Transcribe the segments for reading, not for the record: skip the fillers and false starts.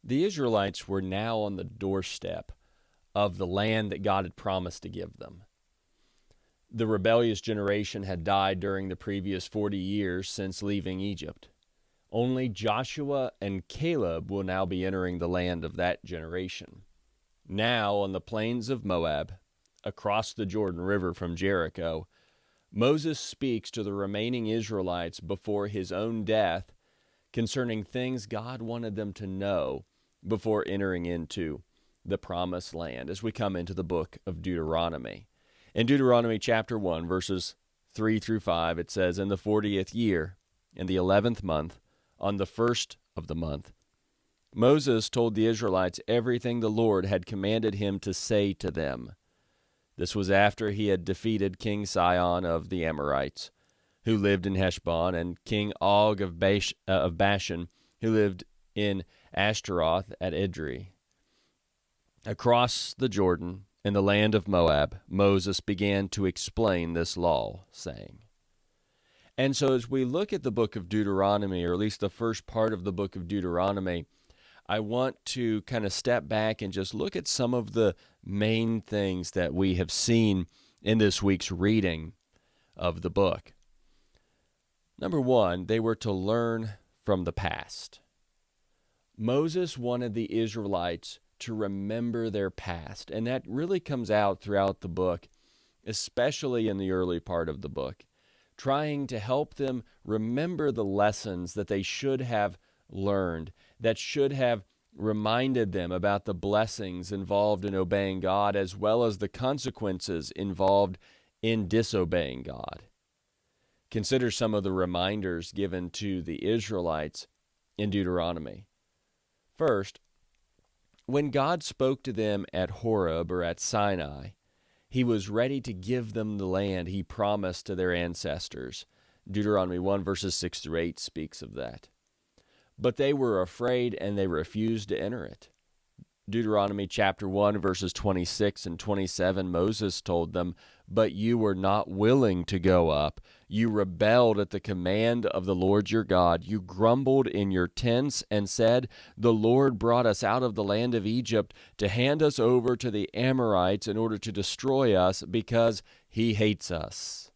The Israelites were now on the doorstep of the land that God had promised to give them. The rebellious generation had died during the previous 40 years since leaving Egypt. Only Joshua and Caleb will now be entering the land of that generation. Now, on the plains of Moab, across the Jordan River from Jericho, Moses speaks to the remaining Israelites before his own death concerning things God wanted them to know before entering into the promised land as we come into the book of Deuteronomy. In Deuteronomy chapter 1, verses 3 through 5, it says, "In the 40th year, in the 11th month, on the first of the month, Moses told the Israelites everything the Lord had commanded him to say to them. This was after he had defeated King Sihon of the Amorites, who lived in Heshbon, and King Og of Bashan, who lived in Ashtaroth at Edrei. Across the Jordan, in the land of Moab, Moses began to explain this law, saying." And so as we look at the book of Deuteronomy, or at least the first part of the book of Deuteronomy, I want to kind of step back and just look at some of the main things that we have seen in this week's reading of the book. Number one, they were to learn from the past. Moses wanted the Israelites to remember their past, and that really comes out throughout the book, especially in the early part of the book, trying to help them remember the lessons that they should have learned, that should have reminded them about the blessings involved in obeying God, as well as the consequences involved in disobeying God. Consider some of the reminders given to the Israelites in Deuteronomy. First, when God spoke to them at Horeb or at Sinai, he was ready to give them the land he promised to their ancestors. Deuteronomy 1 verses 6 through 8 speaks of that. But they were afraid and they refused to enter it. Deuteronomy chapter 1 verses 26 and 27, Moses told them, "But you were not willing to go up. You rebelled at the command of the Lord your God. You grumbled in your tents and said, 'The Lord brought us out of the land of Egypt to hand us over to the Amorites in order to destroy us because he hates us.'"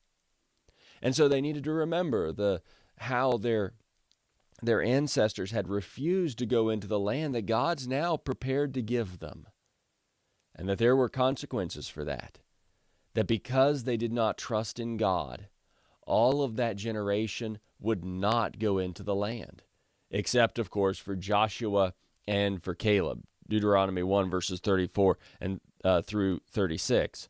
And so they needed to remember how their ancestors had refused to go into the land that God's now prepared to give them, and that there were consequences for that. That because they did not trust in God, all of that generation would not go into the land, except, of course, for Joshua and for Caleb. Deuteronomy 1 verses 34 and through 36.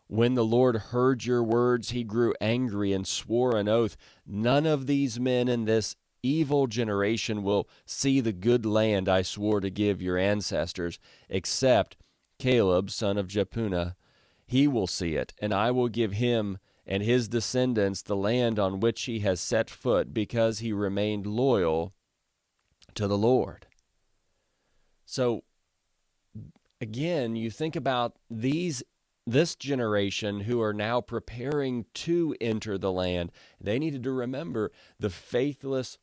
"When the Lord heard your words, he grew angry and swore an oath. 'None of these men in this evil generation will see the good land I swore to give your ancestors, except Caleb, son of Jephunneh. He will see it, and I will give him and his descendants the land on which he has set foot, because he remained loyal to the Lord.'" So, again, you think about this generation who are now preparing to enter the land. They needed to remember the faithless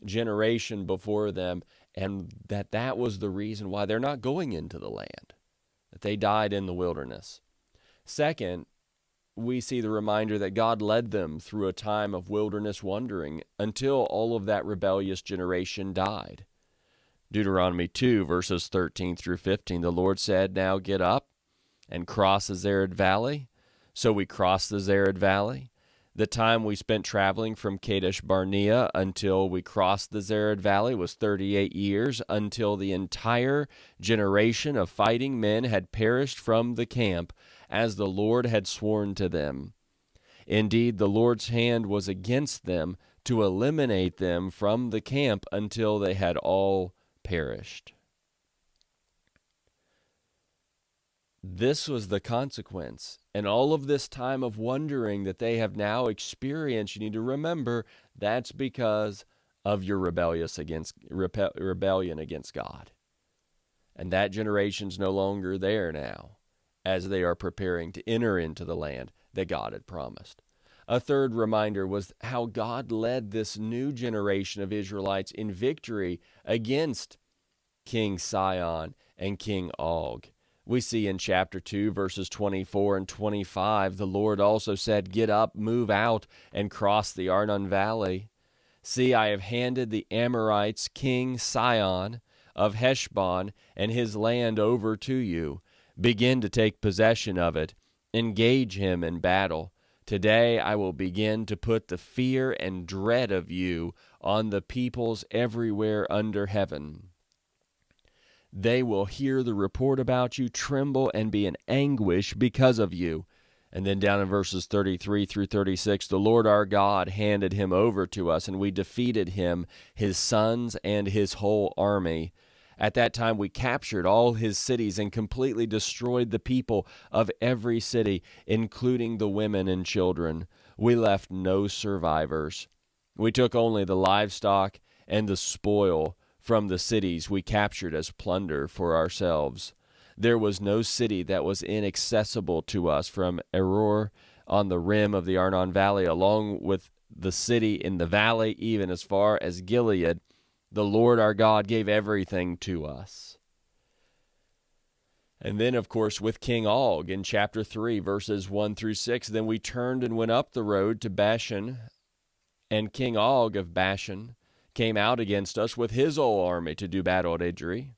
generation before them, and that was the reason why they're not going into the land, that they died in the wilderness. Second, we see the reminder that God led them through a time of wilderness wandering until all of that rebellious generation died. Deuteronomy 2 verses 13 through 15, the Lord said, "Now get up and cross the Zered Valley." So we crossed the Zered Valley. The time we spent traveling from Kadesh Barnea until we crossed the Zered Valley was 38 years, until the entire generation of fighting men had perished from the camp, as the Lord had sworn to them. Indeed, the Lord's hand was against them to eliminate them from the camp until they had all perished. This was the consequence. And all of this time of wandering that they have now experienced, you need to remember, that's because of your rebellion against God. And that generation's no longer there now, as they are preparing to enter into the land that God had promised. A third reminder was how God led this new generation of Israelites in victory against King Sihon and King Og. We see in chapter 2, verses 24 and 25, the Lord also said, "Get up, move out, and cross the Arnon Valley. See, I have handed the Amorites King Sihon of Heshbon and his land over to you. Begin to take possession of it. Engage him in battle. Today I will begin to put the fear and dread of you on the peoples everywhere under heaven. They will hear the report about you, tremble, and be in anguish because of you." And then down in verses 33 through 36, "The Lord our God handed him over to us, and we defeated him, his sons, and his whole army. At that time we captured all his cities and completely destroyed the people of every city, including the women and children. We left no survivors. We took only the livestock and the spoil from the cities we captured as plunder for ourselves. There was no city that was inaccessible to us from Aroer on the rim of the Arnon Valley, along with the city in the valley, even as far as Gilead. The Lord our God gave everything to us." And then, of course, with King Og in chapter 3, verses 1 through 6, "Then we turned and went up the road to Bashan, and King Og of Bashan came out against us with his whole army to do battle at Edrei.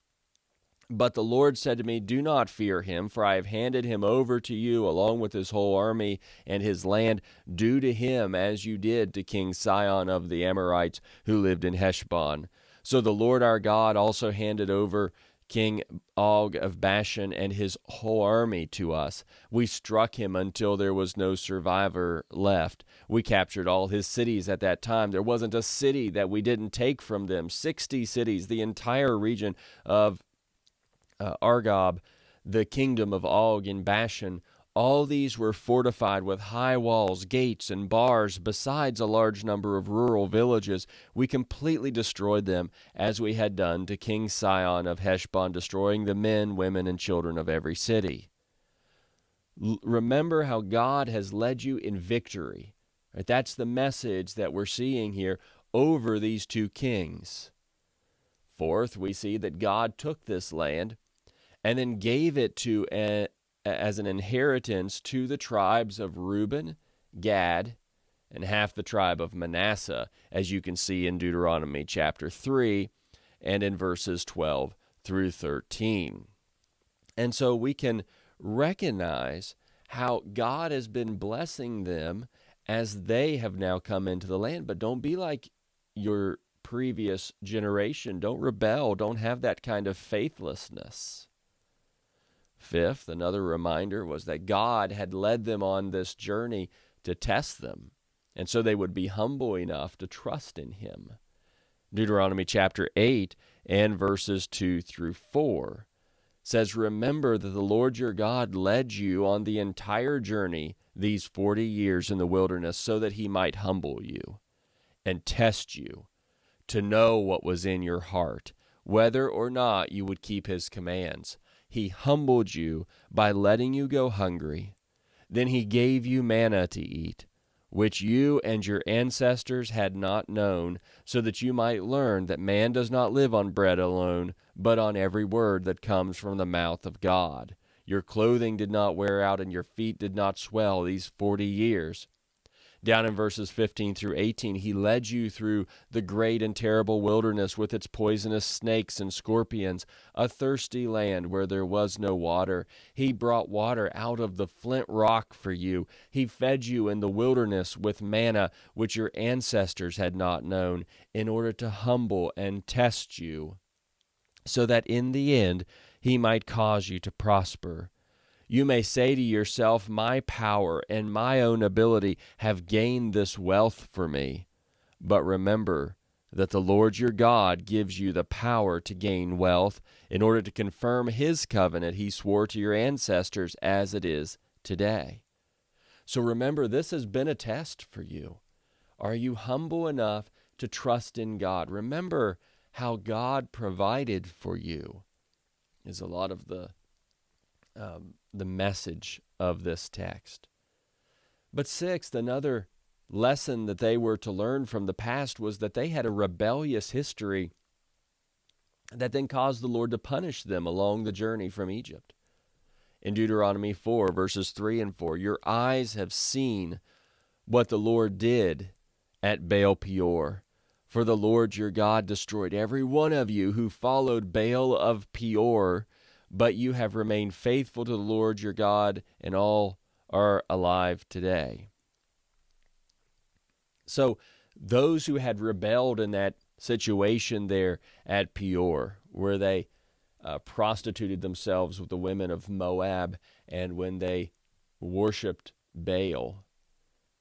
But the Lord said to me, 'Do not fear him, for I have handed him over to you along with his whole army and his land. Do to him as you did to King Sihon of the Amorites who lived in Heshbon.' So the Lord our God also handed over King Og of Bashan and his whole army to us. We struck him until there was no survivor left. We captured all his cities at that time. There wasn't a city that we didn't take from them. 60 cities, the entire region of Argob, the kingdom of Og in Bashan. All these were fortified with high walls, gates, and bars, besides a large number of rural villages. We completely destroyed them, as we had done to King Sihon of Heshbon, destroying the men, women, and children of every city." Remember how God has led you in victory. Right? That's the message that we're seeing here over these two kings. Fourth, we see that God took this land and then gave it as an inheritance to the tribes of Reuben, Gad, and half the tribe of Manasseh, as you can see in Deuteronomy chapter 3 and in verses 12 through 13. And so we can recognize how God has been blessing them as they have now come into the land. But don't be like your previous generation. Don't rebel. Don't have that kind of faithlessness. Fifth, another reminder was that God had led them on this journey to test them, and so they would be humble enough to trust in him. Deuteronomy chapter 8 and verses 2 through 4 says, "Remember that the Lord your God led you on the entire journey these 40 years in the wilderness so that he might humble you and test you to know what was in your heart, whether or not you would keep his commands. He humbled you by letting you go hungry. Then he gave you manna to eat, which you and your ancestors had not known, so that you might learn that man does not live on bread alone, but on every word that comes from the mouth of God. Your clothing did not wear out, and your feet did not swell these 40 years. Down in verses 15 through 18, he led you through the great and terrible wilderness with its poisonous snakes and scorpions, a thirsty land where there was no water. He brought water out of the flint rock for you. He fed you in the wilderness with manna, which your ancestors had not known, in order to humble and test you, so that in the end he might cause you to prosper. You may say to yourself, my power and my own ability have gained this wealth for me. But remember that the Lord your God gives you the power to gain wealth in order to confirm his covenant he swore to your ancestors as it is today. So remember, this has been a test for you. Are you humble enough to trust in God? Remember how God provided for you is a lot of the message of this text. But sixth, another lesson that they were to learn from the past was that they had a rebellious history that then caused the Lord to punish them along the journey from Egypt. In Deuteronomy 4, verses 3 and 4, your eyes have seen what the Lord did at Baal Peor. For the Lord your God destroyed every one of you who followed Baal of Peor, but you have remained faithful to the Lord your God, and all are alive today. So those who had rebelled in that situation there at Peor, where they prostituted themselves with the women of Moab, and when they worshipped Baal,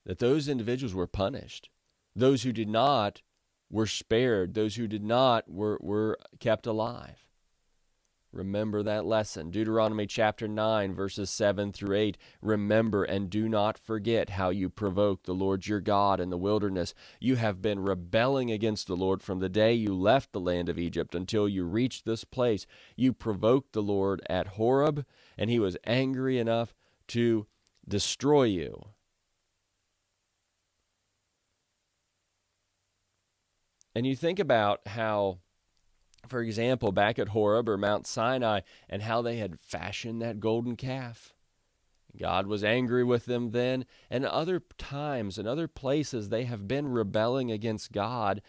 that those individuals were punished. Those who did not were spared. Those who did not were kept alive. Remember that lesson. Deuteronomy chapter 9, verses 7 through 8. Remember and do not forget how you provoked the Lord your God in the wilderness. You have been rebelling against the Lord from the day you left the land of Egypt until you reached this place. You provoked the Lord at Horeb, and he was angry enough to destroy you. And you think about how, for example, back at Horeb or Mount Sinai, and how they had fashioned that golden calf. God was angry with them then, and other times and other places they have been rebelling against God,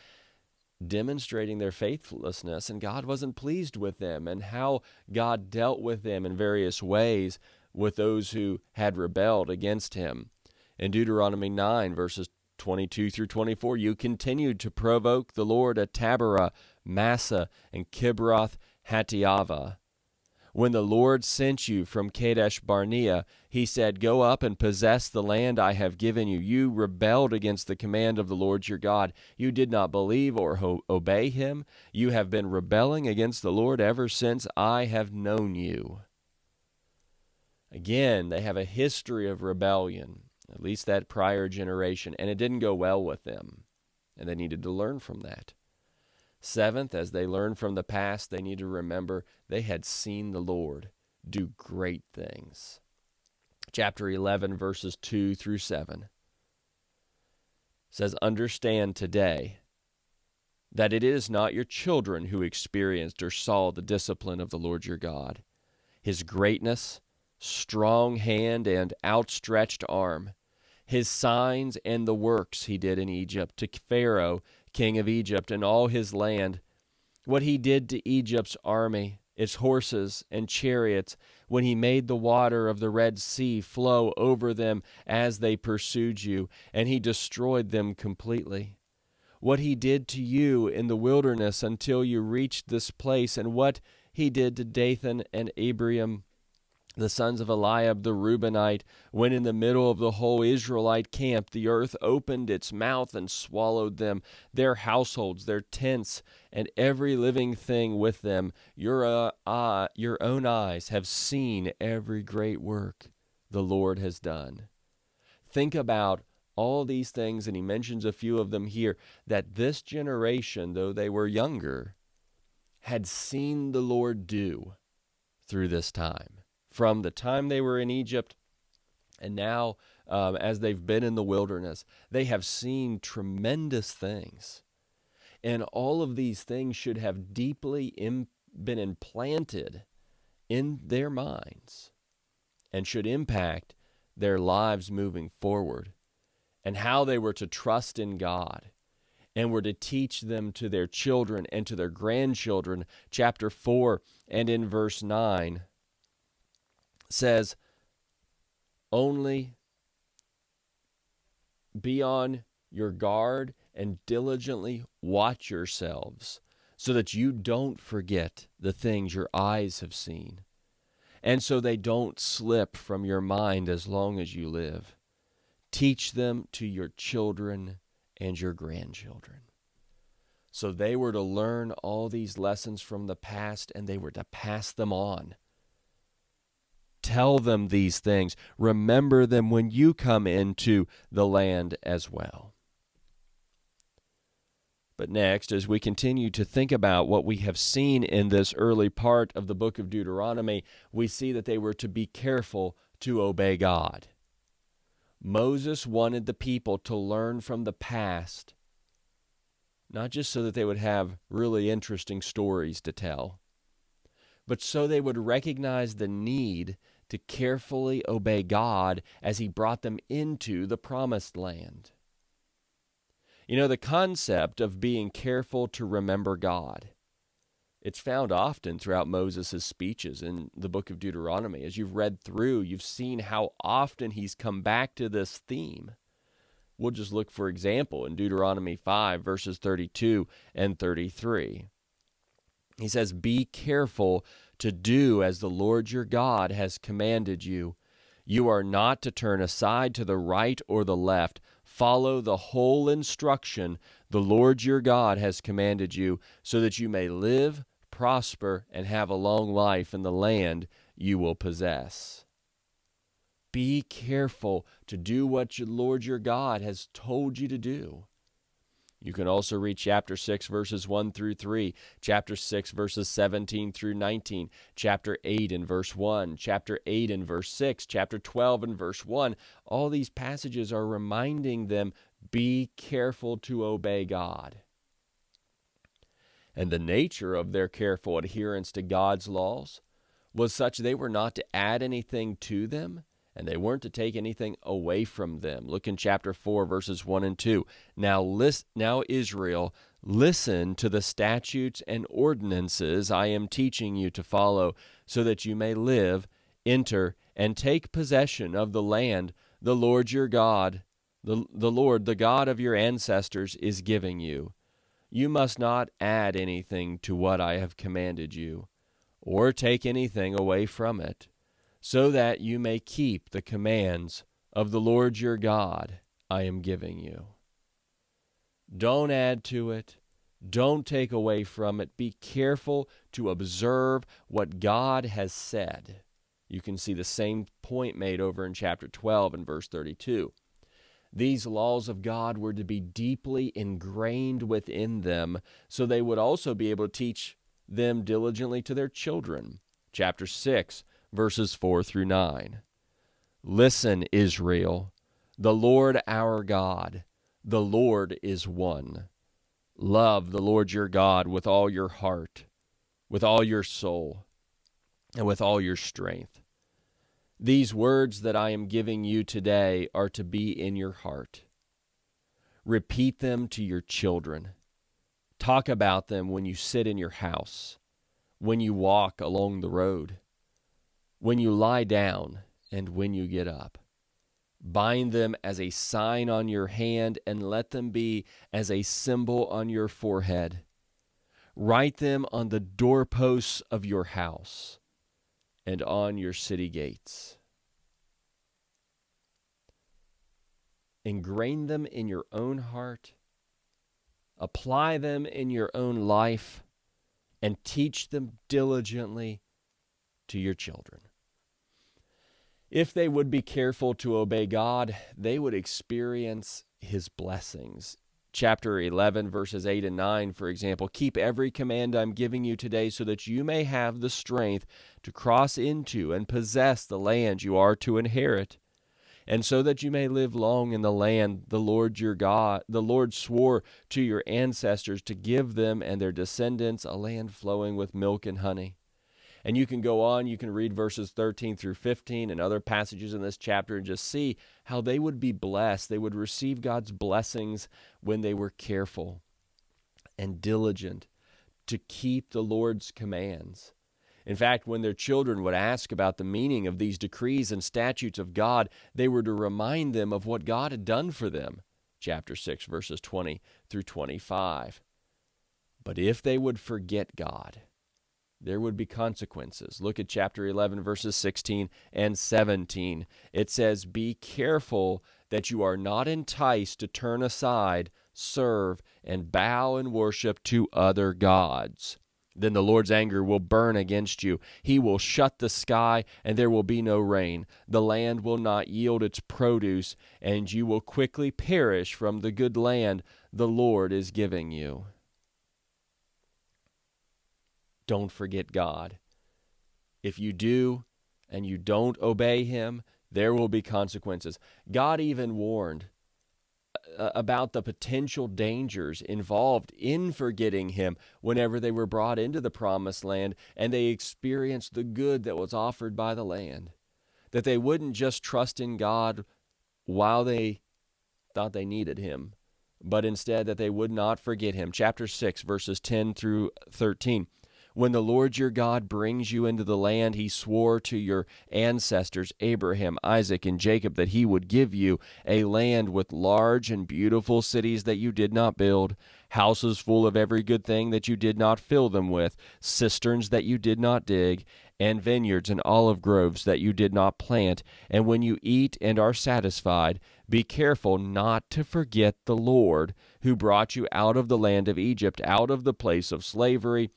demonstrating their faithlessness, and God wasn't pleased with them, and how God dealt with them in various ways with those who had rebelled against him. In Deuteronomy 9, verses 22 through 24, you continued to provoke the Lord at Taberah, Massa, and Kibroth Hattaavah. When the Lord sent you from Kadesh Barnea, he said, go up and possess the land I have given you. You rebelled against the command of the Lord your God. You did not believe or obey him. You have been rebelling against the Lord ever since I have known you. Again, they have a history of rebellion, at least that prior generation, and it didn't go well with them, and they needed to learn from that. Seventh, as they learned from the past, they need to remember they had seen the Lord do great things. Chapter 11, verses 2 through 7 says, understand today that it is not your children who experienced or saw the discipline of the Lord your God, his greatness, strong hand, and outstretched arm, his signs and the works he did in Egypt to Pharaoh, king of Egypt, and all his land, what he did to Egypt's army, its horses and chariots, when he made the water of the Red Sea flow over them as they pursued you, and he destroyed them completely. What he did to you in the wilderness until you reached this place, and what he did to Dathan and Abiram, the sons of Eliab the Reubenite, when in the middle of the whole Israelite camp the earth opened its mouth and swallowed them, their households, their tents, and every living thing with them. Your own eyes have seen every great work the Lord has done. Think about all these things, and he mentions a few of them here, that this generation, though they were younger, had seen the Lord do through this time. From the time they were in Egypt and now as they've been in the wilderness, they have seen tremendous things. And all of these things should have deeply been implanted in their minds and should impact their lives moving forward, and how they were to trust in God and were to teach them to their children and to their grandchildren. Chapter 4 and in verse 9 says, only be on your guard and diligently watch yourselves so that you don't forget the things your eyes have seen, and so they don't slip from your mind as long as you live. Teach them to your children and your grandchildren. So they were to learn all these lessons from the past, and they were to pass them on. Tell them these things. Remember them when you come into the land as well. But next, as we continue to think about what we have seen in this early part of the book of Deuteronomy, we see that they were to be careful to obey God. Moses wanted the people to learn from the past not just so that they would have really interesting stories to tell, but so they would recognize the need to carefully obey God as he brought them into the promised land. You know, the concept of being careful to remember God, it's found often throughout Moses' speeches in the book of Deuteronomy. As you've read through, you've seen how often he's come back to this theme. We'll just look, for example, in Deuteronomy 5, verses 32 and 33. He says, "Be careful to do as the Lord your God has commanded you. You are not to turn aside to the right or the left. Follow the whole instruction the Lord your God has commanded you, so that you may live, prosper, and have a long life in the land you will possess." Be careful to do what your Lord your God has told you to do. You can also read chapter 6, verses 1 through 3, chapter 6, verses 17 through 19, chapter 8 and verse 1, chapter 8 and verse 6, chapter 12 and verse 1. All these passages are reminding them, be careful to obey God. And the nature of their careful adherence to God's laws was such they were not to add anything to them, and they weren't to take anything away from them. Look in chapter 4, verses 1 and 2. Now Israel, listen to the statutes and ordinances I am teaching you to follow, so that you may live, enter, and take possession of the land the Lord your God, the Lord, the God of your ancestors, is giving you. You must not add anything to what I have commanded you, or take anything away from it, so that you may keep the commands of the Lord your God I am giving you. Don't add to it. Don't take away from it. Be careful to observe what God has said. You can see the same point made over in chapter 12 and verse 32. These laws of God were to be deeply ingrained within them, so they would also be able to teach them diligently to their children. Chapter 6, verses 4 through 9. Listen, Israel, the Lord our God, the Lord is one. Love the Lord your God with all your heart, with all your soul, and with all your strength. These words that I am giving you today are to be in your heart. Repeat them to your children. Talk about them when you sit in your house, when you walk along the road, when you lie down, and when you get up. Bind them as a sign on your hand, and let them be as a symbol on your forehead. Write them on the doorposts of your house and on your city gates. Ingrain them in your own heart. Apply them in your own life, and teach them diligently to your children. If they would be careful to obey God, they would experience his blessings. Chapter 11, verses 8 and 9, for example, keep every command I'm giving you today, so that you may have the strength to cross into and possess the land you are to inherit, and so that you may live long in the land the Lord your God, the Lord swore to your ancestors to give them and their descendants, a land flowing with milk and honey. And you can go on, you can read verses 13 through 15 and other passages in this chapter and just see how they would be blessed. They would receive God's blessings when they were careful and diligent to keep the Lord's commands. In fact, when their children would ask about the meaning of these decrees and statutes of God, they were to remind them of what God had done for them. Chapter 6, verses 20 through 25. But if they would forget God, there would be consequences. Look at chapter 11, verses 16 and 17. It says, be careful that you are not enticed to turn aside, serve, and bow and worship to other gods. Then the Lord's anger will burn against you. He will shut the sky, and there will be no rain. The land will not yield its produce, and you will quickly perish from the good land the Lord is giving you. Don't forget God. If you do and you don't obey him, there will be consequences. God even warned about the potential dangers involved in forgetting him whenever they were brought into the promised land and they experienced the good that was offered by the land. That they wouldn't just trust in God while they thought they needed him, but instead that they would not forget him. Chapter 6, verses 10 through 13. When the Lord your God brings you into the land he swore to your ancestors, Abraham, Isaac, and Jacob, that he would give you, a land with large and beautiful cities that you did not build, houses full of every good thing that you did not fill them with, cisterns that you did not dig, and vineyards and olive groves that you did not plant. And when you eat and are satisfied, be careful not to forget the Lord, who brought you out of the land of Egypt, out of the place of slavery.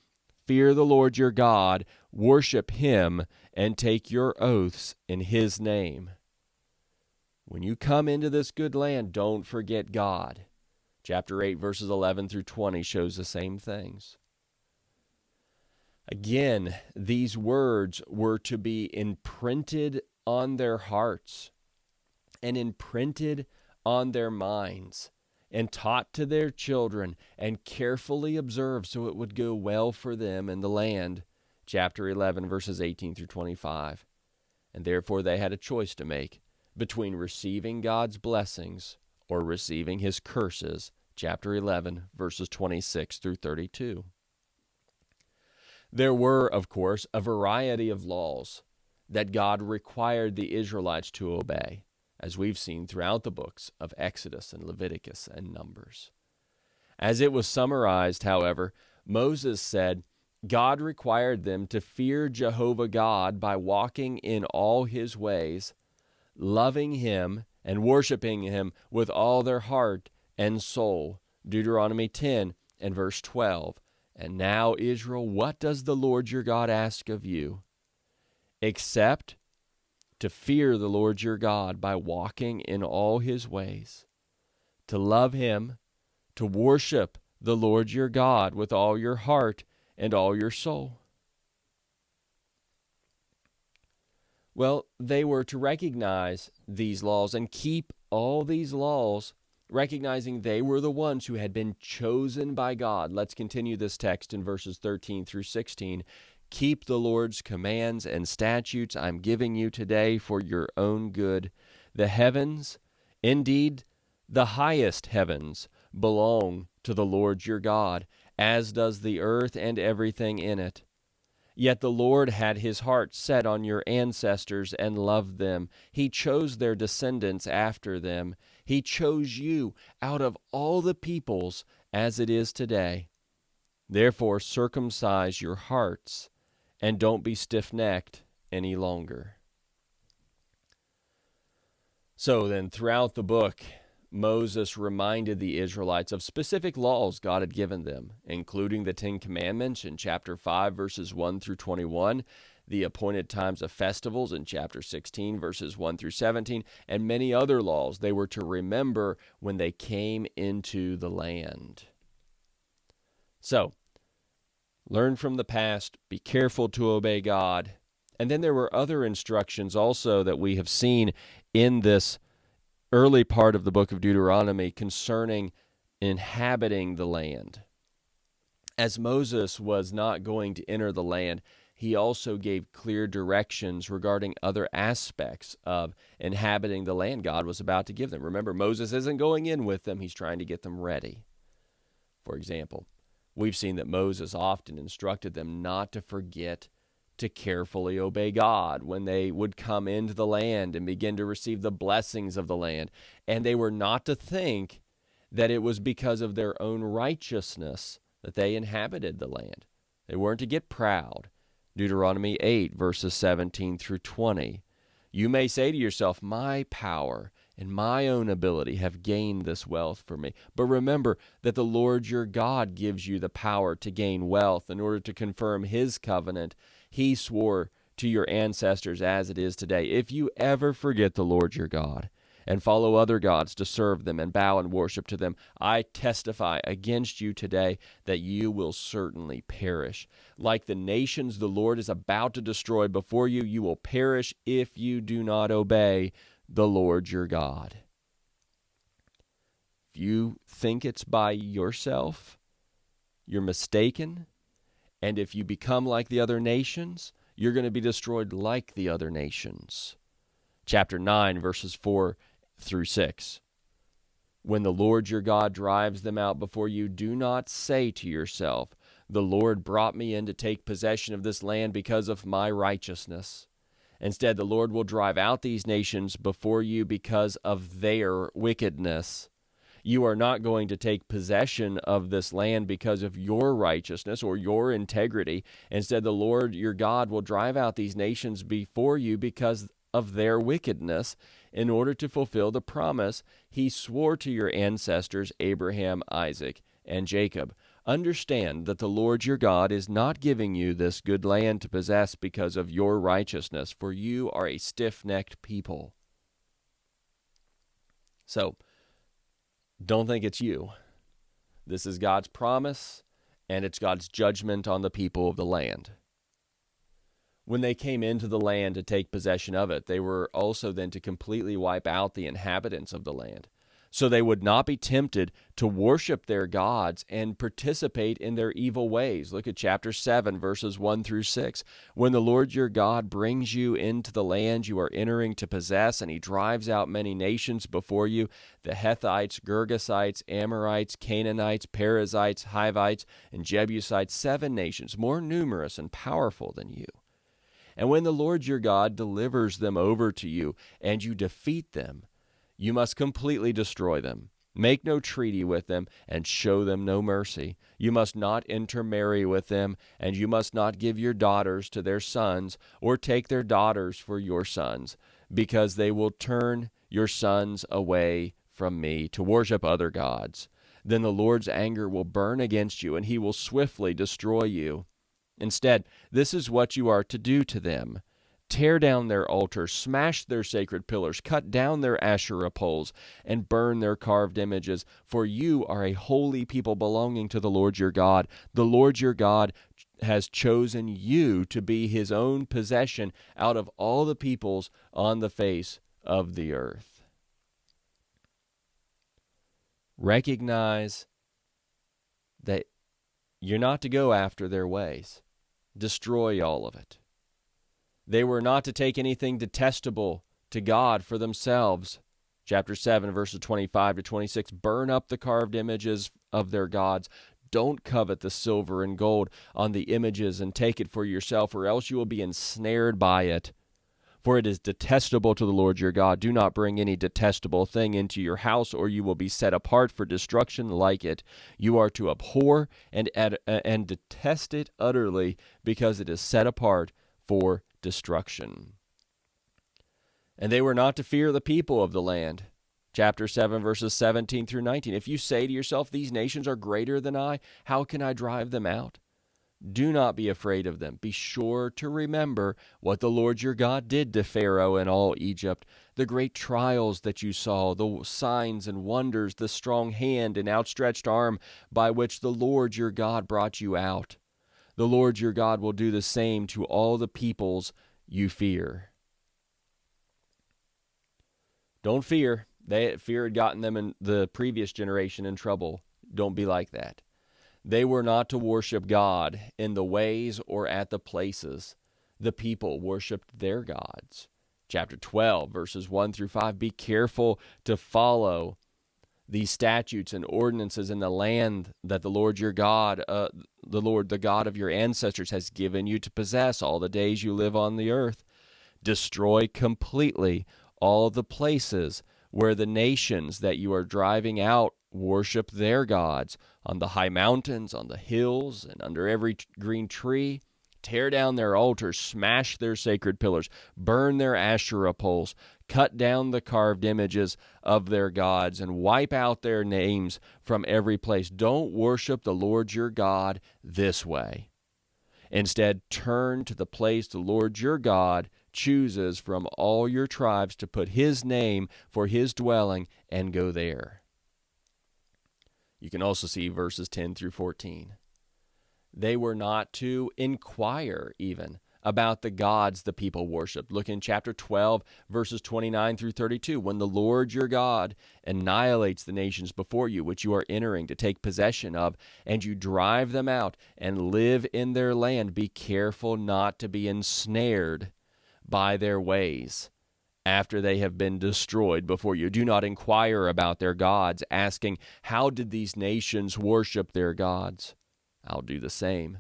Fear the Lord your God, worship him, and take your oaths in his name. When you come into this good land, don't forget God. Chapter 8, verses 11 through 20 shows the same things. Again, these words were to be imprinted on their hearts and imprinted on their minds, and taught to their children, and carefully observed so it would go well for them in the land. Chapter 11, verses 18 through 25. And therefore they had a choice to make between receiving God's blessings or receiving his curses. Chapter 11, verses 26 through 32. There were, of course, a variety of laws that God required the Israelites to obey, as we've seen throughout the books of Exodus and Leviticus and Numbers. As it was summarized, however, Moses said, God required them to fear Jehovah God by walking in all his ways, loving him and worshiping him with all their heart and soul. Deuteronomy 10 and verse 12. And now, Israel, what does the Lord your God ask of you? Except to fear the Lord your God by walking in all his ways, to love him, to worship the Lord your God with all your heart and all your soul. Well, they were to recognize these laws and keep all these laws, recognizing they were the ones who had been chosen by God. Let's continue this text in verses 13 through 16. Keep the Lord's commands and statutes I'm giving you today for your own good. The heavens, indeed the highest heavens, belong to the Lord your God, as does the earth and everything in it. Yet the Lord had his heart set on your ancestors and loved them. He chose their descendants after them. He chose you out of all the peoples as it is today. Therefore circumcise your hearts and don't be stiff-necked any longer. So then, throughout the book, Moses reminded the Israelites of specific laws God had given them, including the Ten Commandments in chapter 5, verses 1 through 21, the appointed times of festivals in chapter 16, verses 1 through 17, and many other laws they were to remember when they came into the land. So, learn from the past, be careful to obey God. And then there were other instructions also that we have seen in this early part of the book of Deuteronomy concerning inhabiting the land. As Moses was not going to enter the land, he also gave clear directions regarding other aspects of inhabiting the land God was about to give them. Remember, Moses isn't going in with them, he's trying to get them ready. For example, we've seen that Moses often instructed them not to forget to carefully obey God when they would come into the land and begin to receive the blessings of the land. And they were not to think that it was because of their own righteousness that they inhabited the land. They weren't to get proud. Deuteronomy 8, verses 17 through 20. You may say to yourself, my power and my own ability have gained this wealth for me. But remember that the Lord your God gives you the power to gain wealth in order to confirm his covenant he swore to your ancestors as it is today. If you ever forget the Lord your God and follow other gods to serve them and bow and worship to them, I testify against you today that you will certainly perish. Like the nations the Lord is about to destroy before you, you will perish if you do not obey the Lord your God. If you think it's by yourself, you're mistaken. And if you become like the other nations, you're going to be destroyed like the other nations. Chapter 9, verses 4 through 6. When the Lord your God drives them out before you, do not say to yourself, the Lord brought me in to take possession of this land because of my righteousness. Instead, the Lord will drive out these nations before you because of their wickedness. You are not going to take possession of this land because of your righteousness or your integrity. Instead, the Lord your God will drive out these nations before you because of their wickedness, in order to fulfill the promise he swore to your ancestors, Abraham, Isaac, and Jacob. Understand that the Lord your God is not giving you this good land to possess because of your righteousness, for you are a stiff-necked people. So, don't think it's you. This is God's promise, and it's God's judgment on the people of the land. When they came into the land to take possession of it, they were also then to completely wipe out the inhabitants of the land, so they would not be tempted to worship their gods and participate in their evil ways. Look at chapter 7, verses 1 through 6. When the Lord your God brings you into the land you are entering to possess, and he drives out many nations before you, the Hethites, Girgasites, Amorites, Canaanites, Perizzites, Hivites, and Jebusites, 7 nations, more numerous and powerful than you. And when the Lord your God delivers them over to you, and you defeat them, you must completely destroy them. Make no treaty with them, and show them no mercy. You must not intermarry with them, and you must not give your daughters to their sons, or take their daughters for your sons, because they will turn your sons away from me to worship other gods. Then the Lord's anger will burn against you, and he will swiftly destroy you. Instead, this is what you are to do to them. Tear down their altars, smash their sacred pillars, cut down their Asherah poles, and burn their carved images, for you are a holy people belonging to the Lord your God. The Lord your God has chosen you to be his own possession out of all the peoples on the face of the earth. Recognize that you're not to go after their ways. Destroy all of it. They were not to take anything detestable to God for themselves. Chapter 7, verses 25 to 26. Burn up the carved images of their gods. Don't covet the silver and gold on the images and take it for yourself, or else you will be ensnared by it. For it is detestable to the Lord your God. Do not bring any detestable thing into your house, or you will be set apart for destruction like it. You are to abhor and detest it utterly, because it is set apart for destruction. And they were not to fear the people of the land. Chapter 7, verses 17 through 19. If you say to yourself, these nations are greater than I, how can I drive them out? Do not be afraid of them. Be sure to remember what the Lord your God did to Pharaoh and all Egypt, the great trials that you saw, the signs and wonders, the strong hand and outstretched arm by which the Lord your God brought you out. The Lord your God will do the same to all the peoples you fear. Don't fear. Fear had gotten them in the previous generation in trouble. Don't be like that. They were not to worship God in the ways or at the places the people worshiped their gods. Chapter 12, verses 1 through 5. Be careful to follow these statutes and ordinances in the land that the Lord your God, the God of your ancestors, has given you to possess all the days you live on the earth. Destroy completely all the places where the nations that you are driving out worship their gods, on the high mountains, on the hills, and under every green tree. Tear down their altars, smash their sacred pillars, burn their Asherah poles, cut down the carved images of their gods, and wipe out their names from every place. Don't worship the Lord your God this way. Instead, turn to the place the Lord your God chooses from all your tribes to put his name for his dwelling, and go there. You can also see verses 10 through 14. They were not to inquire even about the gods the people worshiped. Look in chapter 12, verses 29 through 32. When the Lord your God annihilates the nations before you, which you are entering to take possession of, and you drive them out and live in their land, be careful not to be ensnared by their ways after they have been destroyed before you. Do not inquire about their gods, asking, how did these nations worship their gods? I'll do the same.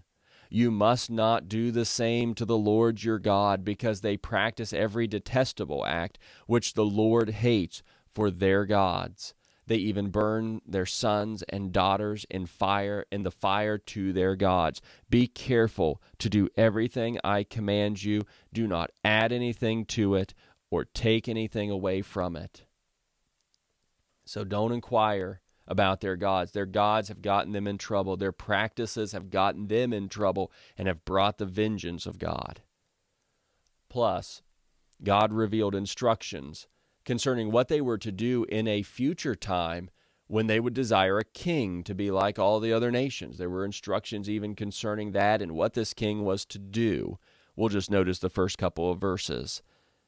You must not do the same to the Lord your God, because they practice every detestable act which the Lord hates for their gods. They even burn their sons and daughters in the fire to their gods. Be careful to do everything I command you. Do not add anything to it or take anything away from it. So don't inquire about their gods. Their gods have gotten them in trouble. Their practices have gotten them in trouble and have brought the vengeance of God. Plus, God revealed instructions concerning what they were to do in a future time when they would desire a king to be like all the other nations. There were instructions even concerning that and what this king was to do. We'll just notice the first couple of verses.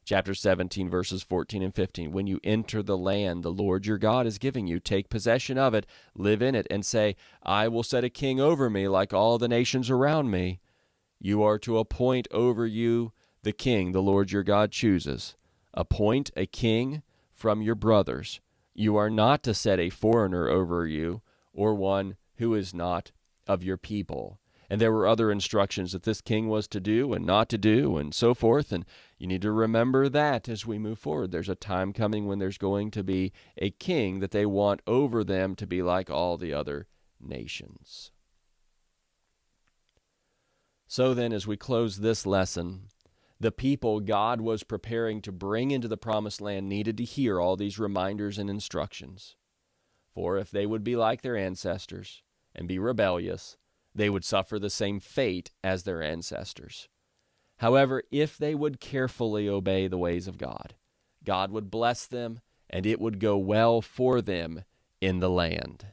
Chapter 17, verses 14 and 15. When you enter the land the Lord your God is giving you, take possession of it, live in it, and say, I will set a king over me like all the nations around me. You are to appoint over you the king the Lord your God chooses. Appoint a king from your brothers. You are not to set a foreigner over you, or one who is not of your people. And there were other instructions that this king was to do and not to do, and so forth. And you need to remember that as we move forward. There's a time coming when there's going to be a king that they want over them to be like all the other nations. So then, as we close this lesson, the people God was preparing to bring into the promised land needed to hear all these reminders and instructions. For if they would be like their ancestors and be rebellious, they would suffer the same fate as their ancestors. However, if they would carefully obey the ways of God, God would bless them, and it would go well for them in the land.